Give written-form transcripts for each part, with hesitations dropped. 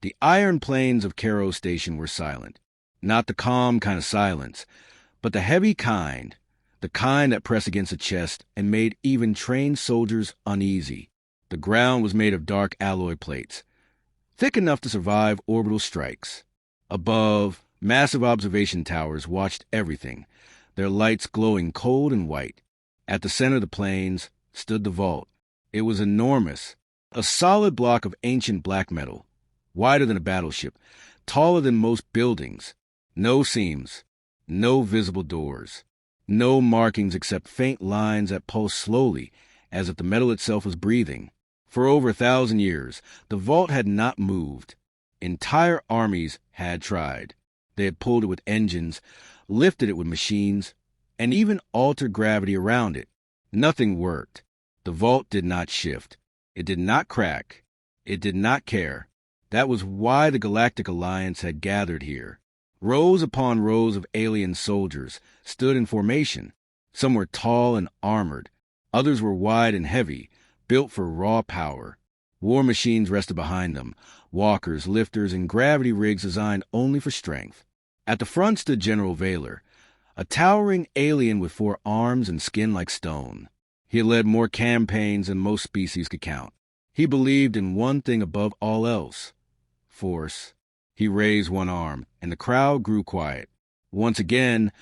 The iron planes of Cairo Station were silent. Not the calm kind of silence, but the heavy kind, the kind that pressed against the chest and made even trained soldiers uneasy. The ground was made of dark alloy plates, thick enough to survive orbital strikes. Above, massive observation towers watched everything, their lights glowing cold and white. At the center of the plains stood the vault. It was enormous, a solid block of ancient black metal, wider than a battleship, taller than most buildings. No seams, no visible doors, no markings except faint lines that pulsed slowly, as if the metal itself was breathing. For over 1,000 years, the vault had not moved. Entire armies had tried. They had pulled it with engines, lifted it with machines, and even altered gravity around it. Nothing worked. The vault did not shift. It did not crack. It did not care. That was why the Galactic Alliance had gathered here. Rows upon rows of alien soldiers stood in formation. Some were tall and armored. Others were wide and heavy, built for raw power. War machines rested behind them, walkers, lifters, and gravity rigs designed only for strength. At the front stood General Vaylor, a towering alien with 4 arms and skin like stone. He had led more campaigns than most species could count. He believed in one thing above all else: force. He raised one arm, and the crowd grew quiet. Once again,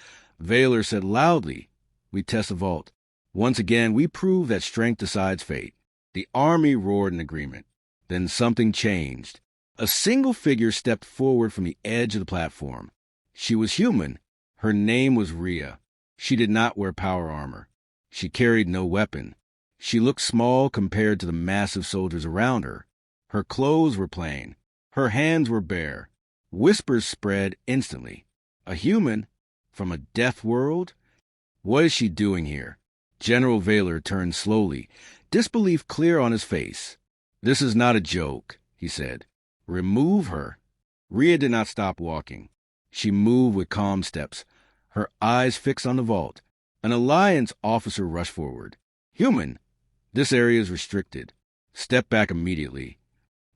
Vaylor said loudly, "We test the vault. Once again, we prove that strength decides fate." The army roared in agreement. Then something changed. A single figure stepped forward from the edge of the platform. She was human. Her name was Rhea. She did not wear power armor. She carried no weapon. She looked small compared to the massive soldiers around her. Her clothes were plain. Her hands were bare. Whispers spread instantly. A human? From a Deathworld? What is she doing here? General Vaylor turned slowly, disbelief clear on his face. "This is not a joke," he said. "Remove her." Rhea did not stop walking. She moved with calm steps, her eyes fixed on the vault. An Alliance officer rushed forward. "Human, this area is restricted. Step back immediately."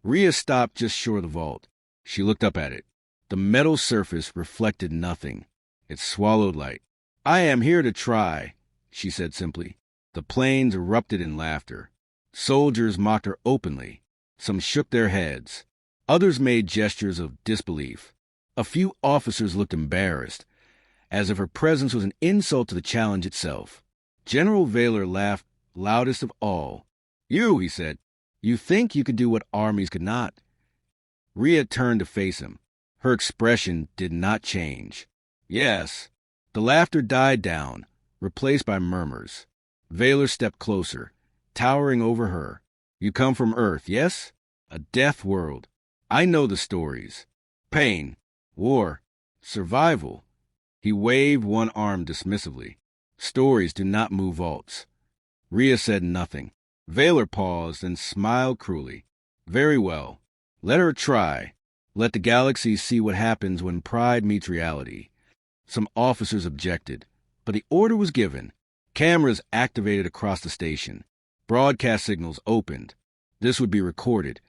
Rhea stopped just short of the vault. She looked up at it. The metal surface reflected nothing. It swallowed light. "I am here to try," she said simply. The planes erupted in laughter. Soldiers mocked her openly. Some shook their heads. Others made gestures of disbelief. A few officers looked embarrassed, as if her presence was an insult to the challenge itself. General Vaylor laughed loudest of all. "You," he said, "you think you could do what armies could not." Rhea turned to face him. Her expression did not change. "Yes." The laughter died down, replaced by murmurs. Vaylor stepped closer, towering over her. "You come from Earth, yes? A death world. I know the stories. Pain, war, survival." He waved one arm dismissively. "Stories do not move vaults." Rhea said nothing. Vaylor paused and smiled cruelly. "Very well. Let her try. Let the galaxy see what happens when pride meets reality." Some officers objected, but the order was given. Cameras activated across the station. Broadcast signals opened. This would be recorded.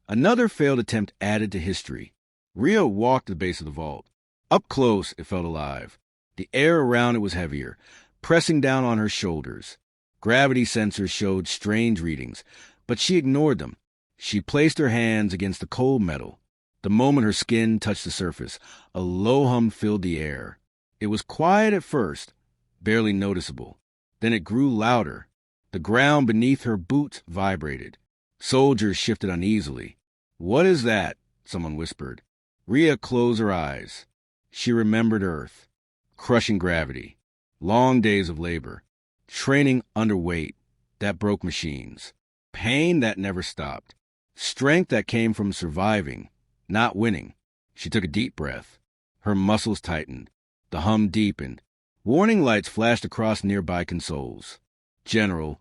Another failed attempt added to history. Rhea walked to the base of the vault. Up close, it felt alive. The air around it was heavier, pressing down on her shoulders. Gravity sensors showed strange readings, but she ignored them. She placed her hands against the cold metal. The moment her skin touched the surface, a low hum filled the air. It was quiet at first, barely noticeable. Then it grew louder. The ground beneath her boots vibrated. Soldiers shifted uneasily. "What is that?" someone whispered. Rhea closed her eyes. She remembered Earth. Crushing gravity. Long days of labor. Training under weight that broke machines. Pain that never stopped. Strength that came from surviving, not winning. She took a deep breath. Her muscles tightened. The hum deepened. Warning lights flashed across nearby consoles. "General,"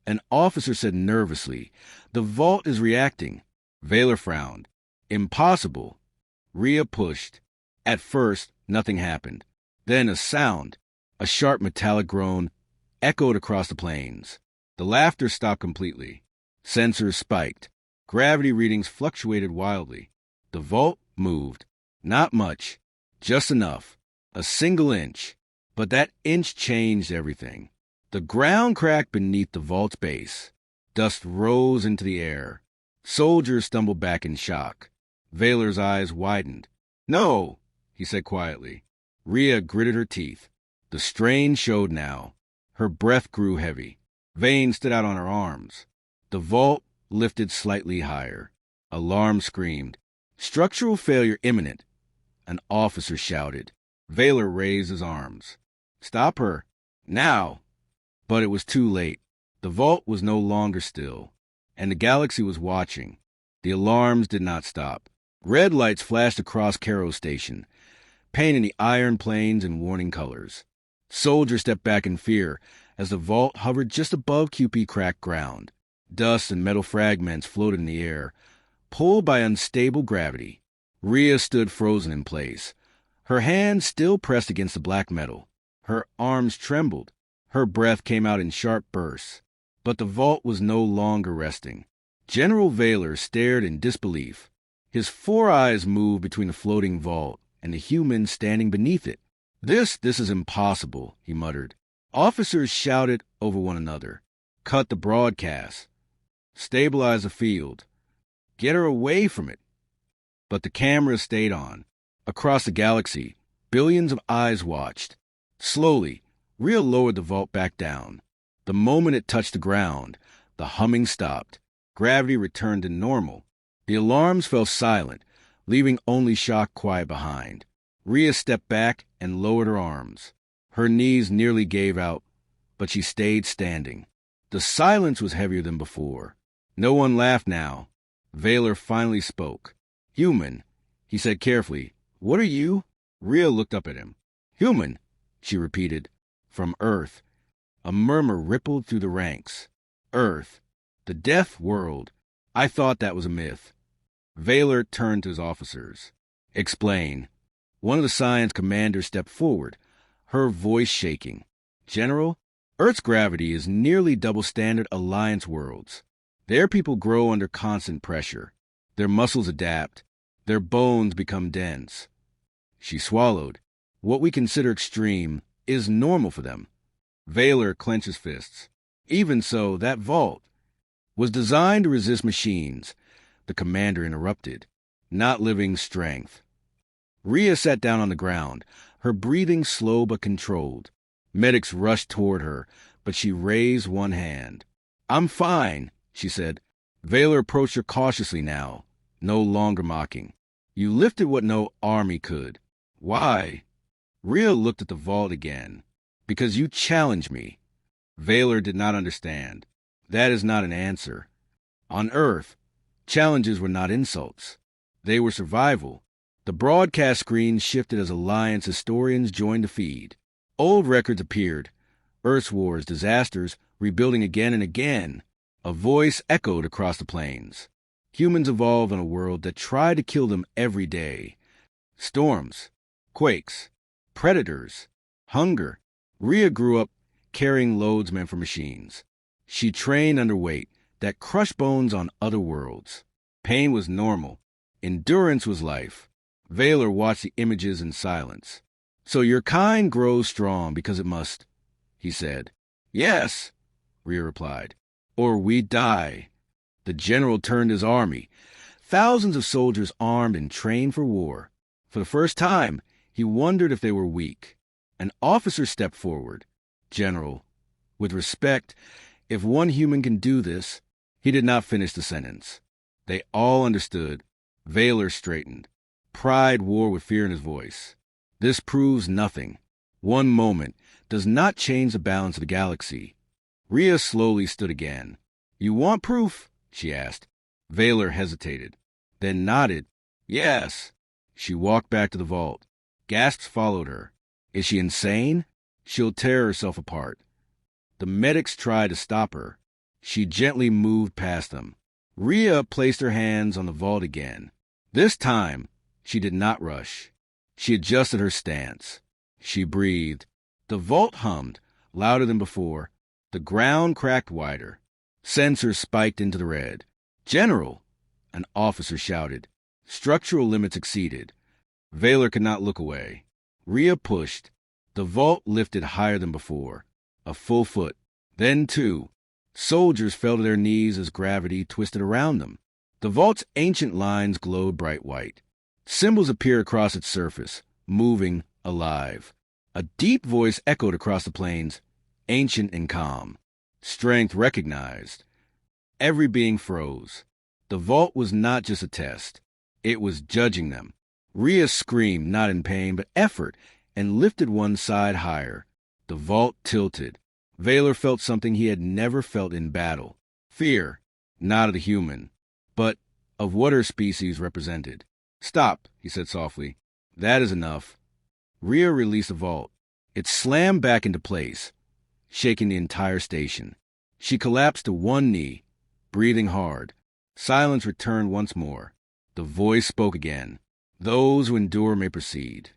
an officer said nervously, "the vault is reacting." Vaylor frowned. "Impossible." Rhea pushed. At first, nothing happened. Then a sound, a sharp metallic groan, echoed across the plains. The laughter stopped completely. Sensors spiked. Gravity readings fluctuated wildly. The vault moved. Not much. Just enough. A single inch. But that inch changed everything. The ground cracked beneath the vault's base. Dust rose into the air. Soldiers stumbled back in shock. Vaylor's eyes widened. "No," he said quietly. Rhea gritted her teeth. The strain showed now. Her breath grew heavy. Veins stood out on her arms. The vault lifted slightly higher. Alarm screamed. "Structural failure imminent." An officer shouted. Vaylor raised his arms. "Stop her. Now." But it was too late. The vault was no longer still, and the galaxy was watching. The alarms did not stop. Red lights flashed across Cairo Station, painting the iron planes in warning colors. Soldiers stepped back in fear as the vault hovered just above QP cracked ground. Dust and metal fragments floated in the air, pulled by unstable gravity. Rhea stood frozen in place, her hands still pressed against the black metal. Her arms trembled. Her breath came out in sharp bursts. But the vault was no longer resting. General Vaylor stared in disbelief. His four eyes moved between the floating vault and the human standing beneath it. This is impossible," he muttered. Officers shouted over one another. "Cut the broadcast. Stabilize the field. Get her away from it." But the cameras stayed on. Across the galaxy, billions of eyes watched. Slowly, Rhea lowered the vault back down. The moment it touched the ground, the humming stopped. Gravity returned to normal. The alarms fell silent, leaving only shock quiet behind. Rhea stepped back and lowered her arms. Her knees nearly gave out, but she stayed standing. The silence was heavier than before. No one laughed now. Vaylor finally spoke. "Human," he said carefully. "What are you?" Rhea looked up at him. "Human," she repeated. "From Earth." A murmur rippled through the ranks. "Earth. The Deathworld. I thought that was a myth." Vaylor turned to his officers. "Explain." One of the science commanders stepped forward, her voice shaking. "General, Earth's gravity is nearly double standard Alliance worlds. Their people grow under constant pressure. Their muscles adapt. Their bones become dense." She swallowed. "What we consider extreme is normal for them." Vaylor clenched his fists. "Even so, that vault was designed to resist machines," the commander interrupted. "Not living strength." Rhea sat down on the ground, her breathing slow but controlled. Medics rushed toward her, but she raised one hand. "I'm fine," she said. Vaylor approached her cautiously now, no longer mocking. "You lifted what no army could. Why?" Rhea looked at the vault again. "Because you challenged me." Vaylor did not understand. "That is not an answer. On Earth, challenges were not insults. They were survival." The broadcast screen shifted as Alliance historians joined the feed. Old records appeared. Earth's wars, disasters, rebuilding again and again. A voice echoed across the plains. Humans evolved in a world that tried to kill them every day. Storms, quakes, predators, hunger. Rhea grew up carrying loads meant for machines. She trained under weight that crushed bones on other worlds. Pain was normal. Endurance was life. Vaylor watched the images in silence. "So your kind grows strong because it must," he said. "Yes," Rhea replied. "Or we die." The general turned his army. Thousands of soldiers armed and trained for war. For the first time, he wondered if they were weak. An officer stepped forward. "General, with respect, if one human can do this..." He did not finish the sentence. They all understood. Vaylor straightened. Pride wore with fear in his voice. "This proves nothing. One moment does not change the balance of the galaxy." Rhea slowly stood again. "You want proof?" she asked. Vaylor hesitated, then nodded. "Yes." She walked back to the vault. Gasps followed her. "Is she insane? She'll tear herself apart." The medics tried to stop her. She gently moved past them. Rhea placed her hands on the vault again. This time, she did not rush. She adjusted her stance. She breathed. The vault hummed, louder than before. The ground cracked wider. Sensors spiked into the red. "General!" an officer shouted. Structural limits exceeded. Vaylor could not look away. Rhea pushed. The vault lifted higher than before. A full foot. Then 2. Soldiers fell to their knees as gravity twisted around them. The vault's ancient lines glowed bright white. Symbols appeared across its surface, moving, alive. A deep voice echoed across the plains, ancient and calm. Strength recognized. Every being froze. The vault was not just a test. It was judging them. Rhea screamed, not in pain, but effort, and lifted one side higher. The vault tilted. Vaylor felt something he had never felt in battle. Fear, not of the human, but of what her species represented. "Stop," he said softly. "That is enough." Rhea released the vault. It slammed back into place, shaking the entire station. She collapsed to one knee, breathing hard. Silence returned once more. The voice spoke again. "Those who endure may proceed."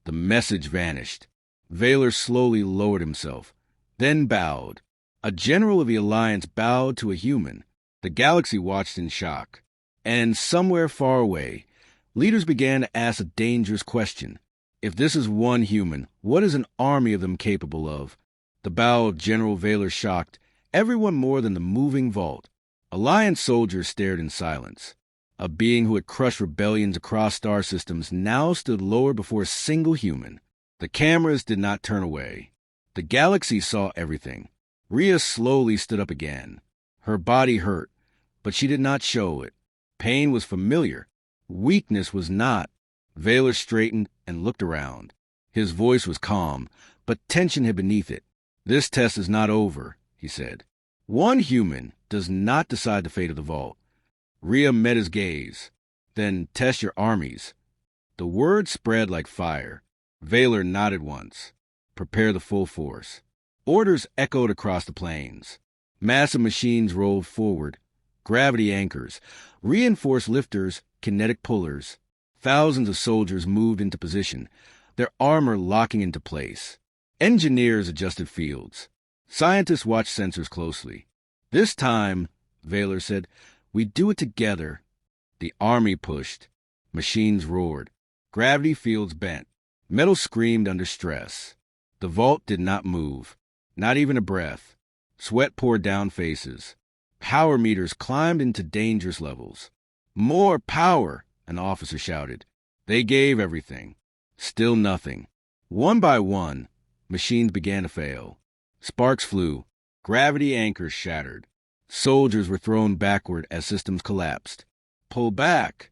The message vanished. Vaylor slowly lowered himself, then bowed. A general of the Alliance bowed to a human. The galaxy watched in shock. And somewhere far away, leaders began to ask a dangerous question. If this is one human, what is an army of them capable of? The bow of General Vaylor shocked everyone more than the moving vault. Alliance soldiers stared in silence. A being who had crushed rebellions across star systems now stood lower before a single human. The cameras did not turn away. The galaxy saw everything. Rhea slowly stood up again. Her body hurt, but she did not show it. Pain was familiar. Weakness was not. Vaylor straightened and looked around. His voice was calm, but tension hid beneath it. "This test is not over," he said. "One human does not decide the fate of the vault." Rhea met his gaze. "Then test your armies." The word spread like fire. Vaylor nodded once. "Prepare the full force." Orders echoed across the plains. Massive machines rolled forward. Gravity anchors, reinforced lifters, kinetic pullers. Thousands of soldiers moved into position, their armor locking into place. Engineers adjusted fields. Scientists watched sensors closely. "This time," Vaylor said, "we do it together." The army pushed. Machines roared. Gravity fields bent. Metal screamed under stress. The vault did not move, not even a breath. Sweat poured down faces. Power meters climbed into dangerous levels. "More power," an officer shouted. They gave everything. Still nothing. One by one, machines began to fail. Sparks flew. Gravity anchors shattered. Soldiers were thrown backward as systems collapsed. "Pull back,"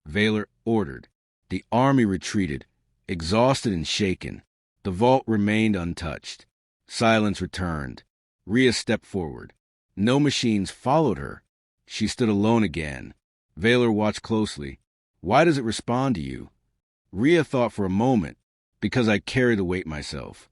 Vaylor ordered. The army retreated, exhausted and shaken. The vault remained untouched. Silence returned. Rhea stepped forward. No machines followed her. She stood alone again. Vaylor watched closely. "Why does it respond to you?" Rhea thought for a moment. "Because I carry the weight myself."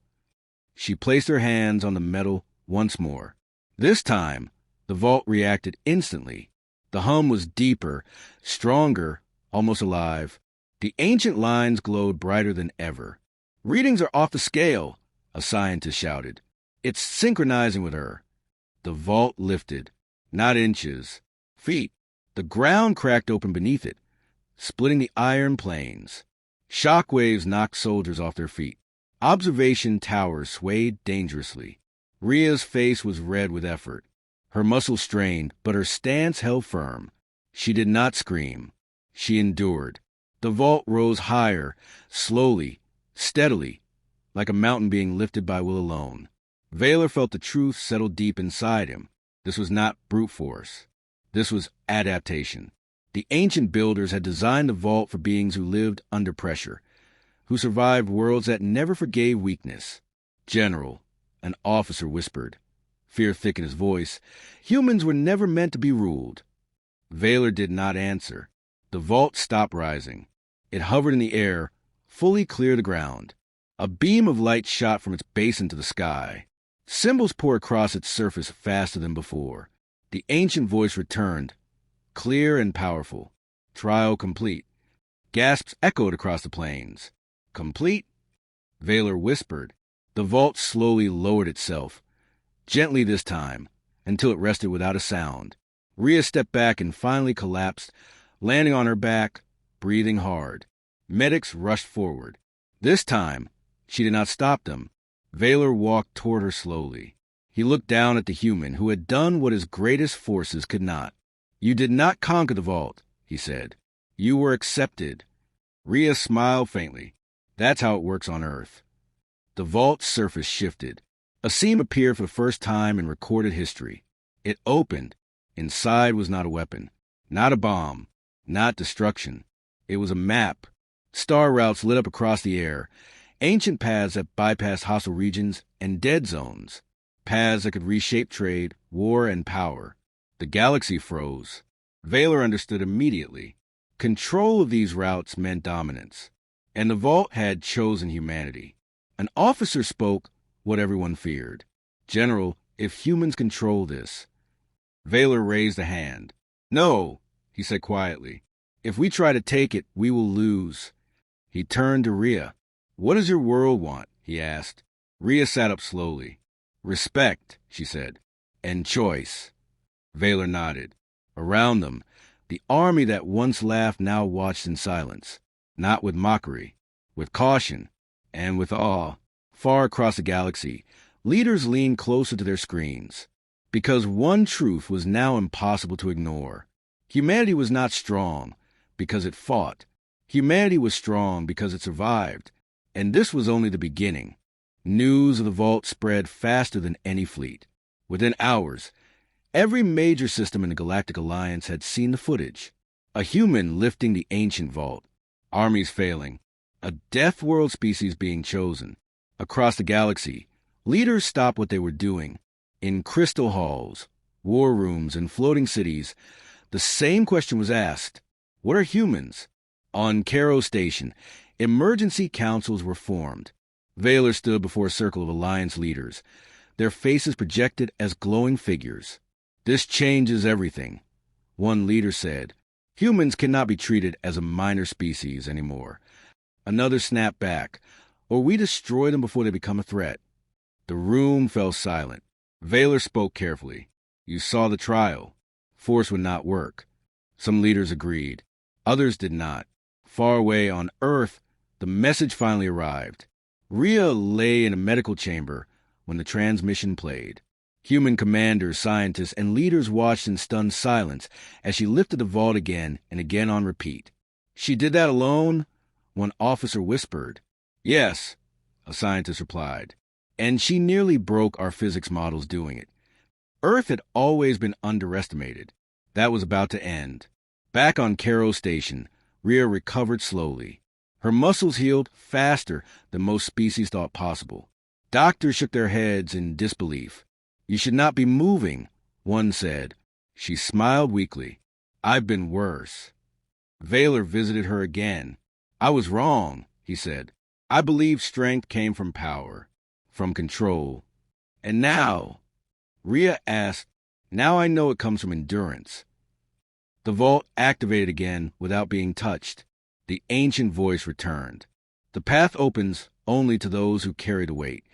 She placed her hands on the metal once more. This time, the vault reacted instantly. The hum was deeper, stronger, almost alive. The ancient lines glowed brighter than ever. "Readings are off the scale," a scientist shouted. "It's synchronizing with her." The vault lifted. Not inches. Feet. The ground cracked open beneath it, splitting the iron planes. Shock waves knocked soldiers off their feet. Observation towers swayed dangerously. Rhea's face was red with effort. Her muscles strained, but her stance held firm. She did not scream. She endured. The vault rose higher, slowly, steadily, like a mountain being lifted by will alone. Vaylor felt the truth settle deep inside him. This was not brute force. This was adaptation. The ancient builders had designed the vault for beings who lived under pressure, who survived worlds that never forgave weakness. "General," an officer whispered. Fear thickened his voice. "Humans were never meant to be ruled." Vaylor did not answer. The vault stopped rising. It hovered in the air, fully clear of the ground. A beam of light shot from its base into the sky. Symbols poured across its surface faster than before. The ancient voice returned, clear and powerful. "Trial complete." Gasps echoed across the plains. "Complete?" Vaylor whispered. The vault slowly lowered itself, gently this time, until it rested without a sound. Rhea stepped back and finally collapsed, landing on her back, breathing hard. Medics rushed forward. This time, she did not stop them. Vaylor walked toward her slowly. He looked down at the human who had done what his greatest forces could not. "You did not conquer the vault," he said. "You were accepted." Rhea smiled faintly. "That's how it works on Earth." The vault's surface shifted. A seam appeared for the first time in recorded history. It opened. Inside was not a weapon, not a bomb, not destruction. It was a map. Star routes lit up across the air, ancient paths that bypassed hostile regions and dead zones, paths that could reshape trade, war, and power. The galaxy froze. Vaylor understood immediately. Control of these routes meant dominance, and the vault had chosen humanity. An officer spoke what everyone feared. "General, if humans control this..." Vaylor raised a hand. "No," he said quietly. "If we try to take it, we will lose." He turned to Rhea. "What does your world want?" he asked. Rhea sat up slowly. "Respect," she said, "and choice." Vaylor nodded. Around them, the army that once laughed now watched in silence, not with mockery, with caution, and with awe. Far across the galaxy, leaders leaned closer to their screens, because one truth was now impossible to ignore. Humanity was not strong because it fought. Humanity was strong because it survived, and this was only the beginning. News of the vault spread faster than any fleet. Within hours, every major system in the Galactic Alliance had seen the footage. A human lifting the ancient vault, armies failing, a Deathworld species being chosen. Across the galaxy, leaders stopped what they were doing. In crystal halls, war rooms, and floating cities, the same question was asked. What are humans? On Cairo Station, emergency councils were formed. Vaylor stood before a circle of Alliance leaders, their faces projected as glowing figures. "This changes everything," one leader said. "Humans cannot be treated as a minor species anymore." Another snapped back. "Or we destroy them before they become a threat." The room fell silent. Vaylor spoke carefully. "You saw the trial. Force would not work." Some leaders agreed. Others did not. Far away on Earth, the message finally arrived. Rhea lay in a medical chamber when the transmission played. Human commanders, scientists, and leaders watched in stunned silence as she lifted the vault again and again on repeat. "She did that alone?" one officer whispered. "Yes," a scientist replied. "And she nearly broke our physics models doing it." Earth had always been underestimated. That was about to end. Back on Cairo Station, Rhea recovered slowly. Her muscles healed faster than most species thought possible. Doctors shook their heads in disbelief. "You should not be moving," one said. She smiled weakly. "I've been worse." Vaylor visited her again. "I was wrong," he said. "I believed strength came from power, from control. And now," Rhea asked, "now I know it comes from endurance." The vault activated again without being touched. The ancient voice returned. "The path opens only to those who carry the weight."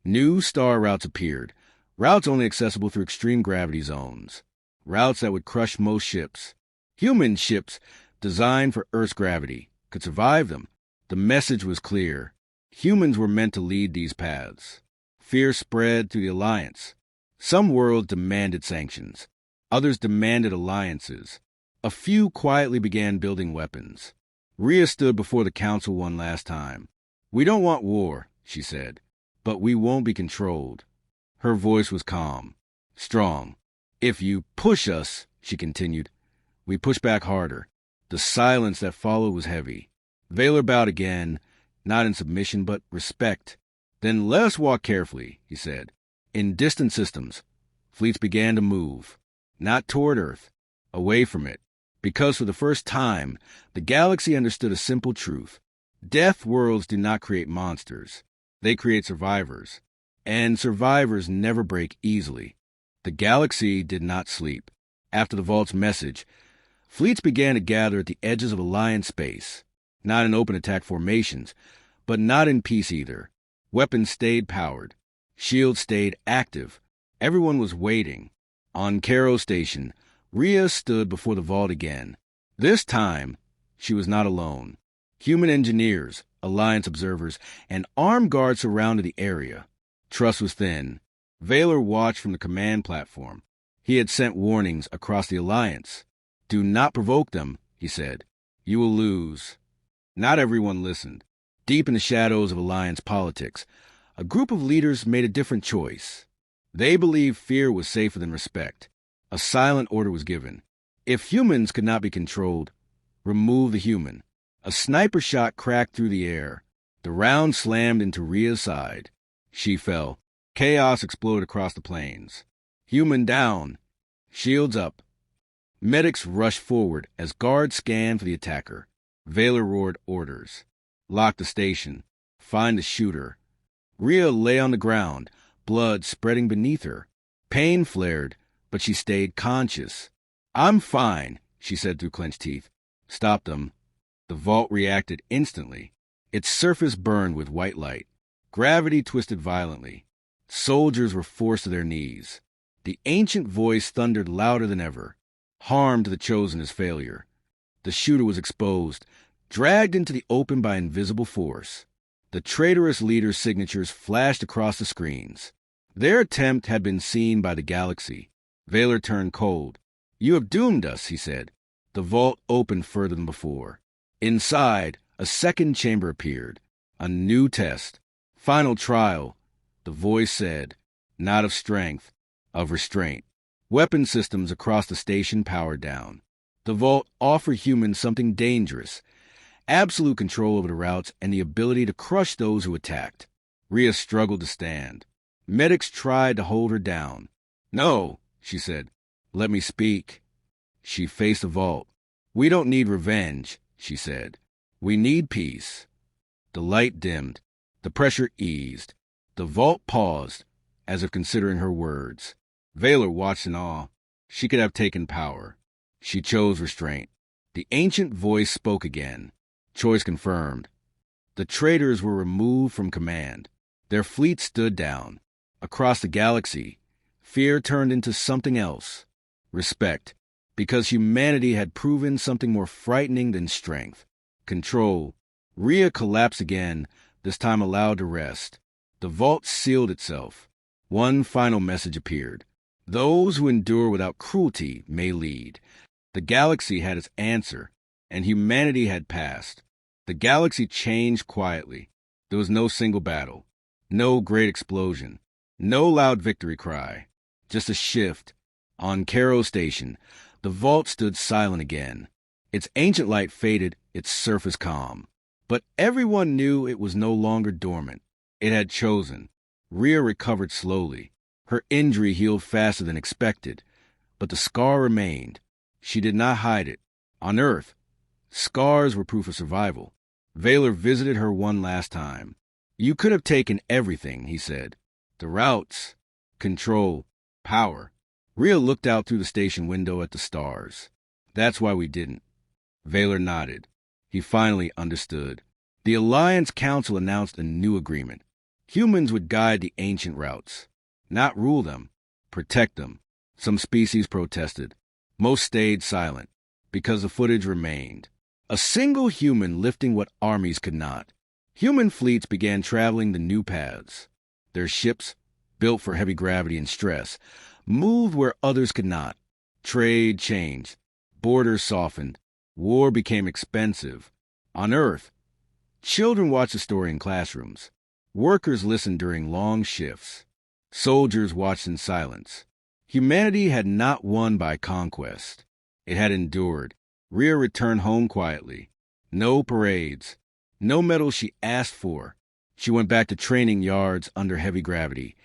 New star routes appeared, routes only accessible through extreme gravity zones, routes that would crush most ships. Human ships, designed for Earth's gravity, could survive them. The message was clear. Humans were meant to lead these paths. Fear spread through the Alliance. Some worlds demanded sanctions. Others demanded alliances. A few quietly began building weapons. Rhea stood before the council one last time. "We don't want war," she said, "but we won't be controlled." Her voice was calm, strong. "If you push us," she continued, "we push back harder." The silence that followed was heavy. Vaylor bowed again, not in submission but respect. "Then let us walk carefully," he said. In distant systems, fleets began to move, not toward Earth, away from it, because for the first time, the galaxy understood a simple truth. Death worlds do not create monsters. They create survivors. And survivors never break easily. The galaxy did not sleep. After the vault's message, fleets began to gather at the edges of Alliance space, not in open attack formations, but not in peace either. Weapons stayed powered. Shields stayed active. Everyone was waiting. On Cairo Station, Rhea stood before the vault again. This time, She was not alone. Human engineers, Alliance observers, and armed guards surrounded the area. Trust was thin. Vaylor watched from the command platform. He had sent warnings across the Alliance. "Do not provoke them," he said. "You will lose." Not everyone listened. Deep in the shadows of Alliance politics, a group of leaders made a different choice. They believed fear was safer than respect. A silent order was given. If humans could not be controlled, remove the human. A sniper shot cracked through the air. The round slammed into Rhea's side. She fell. Chaos exploded across the plains. Human down. Shields up. Medics rushed forward as guards scanned for the attacker. Vaylor roared orders. Lock the station. Find the shooter. Rhea lay on the ground, blood spreading beneath her. Pain flared, but she stayed conscious. "I'm fine," she said through clenched teeth. "Stop them." The vault reacted instantly. Its surface burned with white light. Gravity twisted violently. Soldiers were forced to their knees. The ancient voice thundered louder than ever. Harm to the chosen is failure. The shooter was exposed, dragged into the open by invisible force. The traitorous leader's signatures flashed across the screens. Their attempt had been seen by the galaxy. Vaylor turned cold. "You have doomed us," he said. The vault opened further than before. Inside, a second chamber appeared. A new test. Final trial, the voice said. Not of strength, of restraint. Weapon systems across the station powered down. The vault offered humans something dangerous. Absolute control over the routes and the ability to crush those who attacked. Rhea struggled to stand. Medics tried to hold her down. "No," she said. "Let me speak." She faced the vault. "We don't need revenge," she said. "We need peace." The light dimmed. The pressure eased. The vault paused, as if considering her words. Vaylor watched in awe. She could have taken power. She chose restraint. The ancient voice spoke again. Choice confirmed. The traitors were removed from command. Their fleet stood down. Across the galaxy, fear turned into something else. Respect, because humanity had proven something more frightening than strength. Control. Rhea collapsed again, this time allowed to rest. The vault sealed itself. One final message appeared. Those who endure without cruelty may lead. The galaxy had its answer, and humanity had passed. The galaxy changed quietly. There was no single battle, no great explosion, no loud victory cry, just a shift. On Cairo Station, the vault stood silent again. Its ancient light faded, its surface calm. But everyone knew it was no longer dormant. It had chosen. Rhea recovered slowly. Her injury healed faster than expected, but the scar remained. She did not hide it. On Earth, scars were proof of survival. Vaylor visited her one last time. "You could have taken everything," he said. "The routes, control, power." Rhea looked out through the station window at the stars. "That's why we didn't." Vaylor nodded. He finally understood. The Alliance Council announced a new agreement. Humans would guide the ancient routes, not rule them, protect them. Some species protested. Most stayed silent, because the footage remained. A single human lifting what armies could not. Human fleets began traveling the new paths. Their ships, built for heavy gravity and stress, moved where others could not. Trade changed. Borders softened. War became expensive. On Earth, children watched the story in classrooms. Workers listened during long shifts. Soldiers watched in silence. Humanity had not won by conquest. It had endured. Rhea returned home quietly. No parades. No medals she asked for. She went back to training yards under heavy gravity,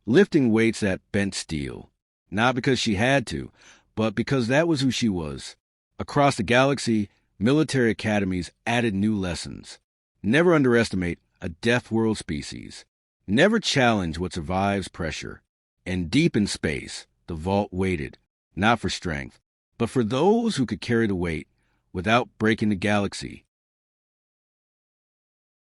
lifting weights that bent steel. Not because she had to, but because that was who she was. Across the galaxy, military academies added new lessons. Never underestimate a Deathworld species. Never challenge what survives pressure. And deep in space, the vault waited, not for strength, but for those who could carry the weight without breaking the galaxy.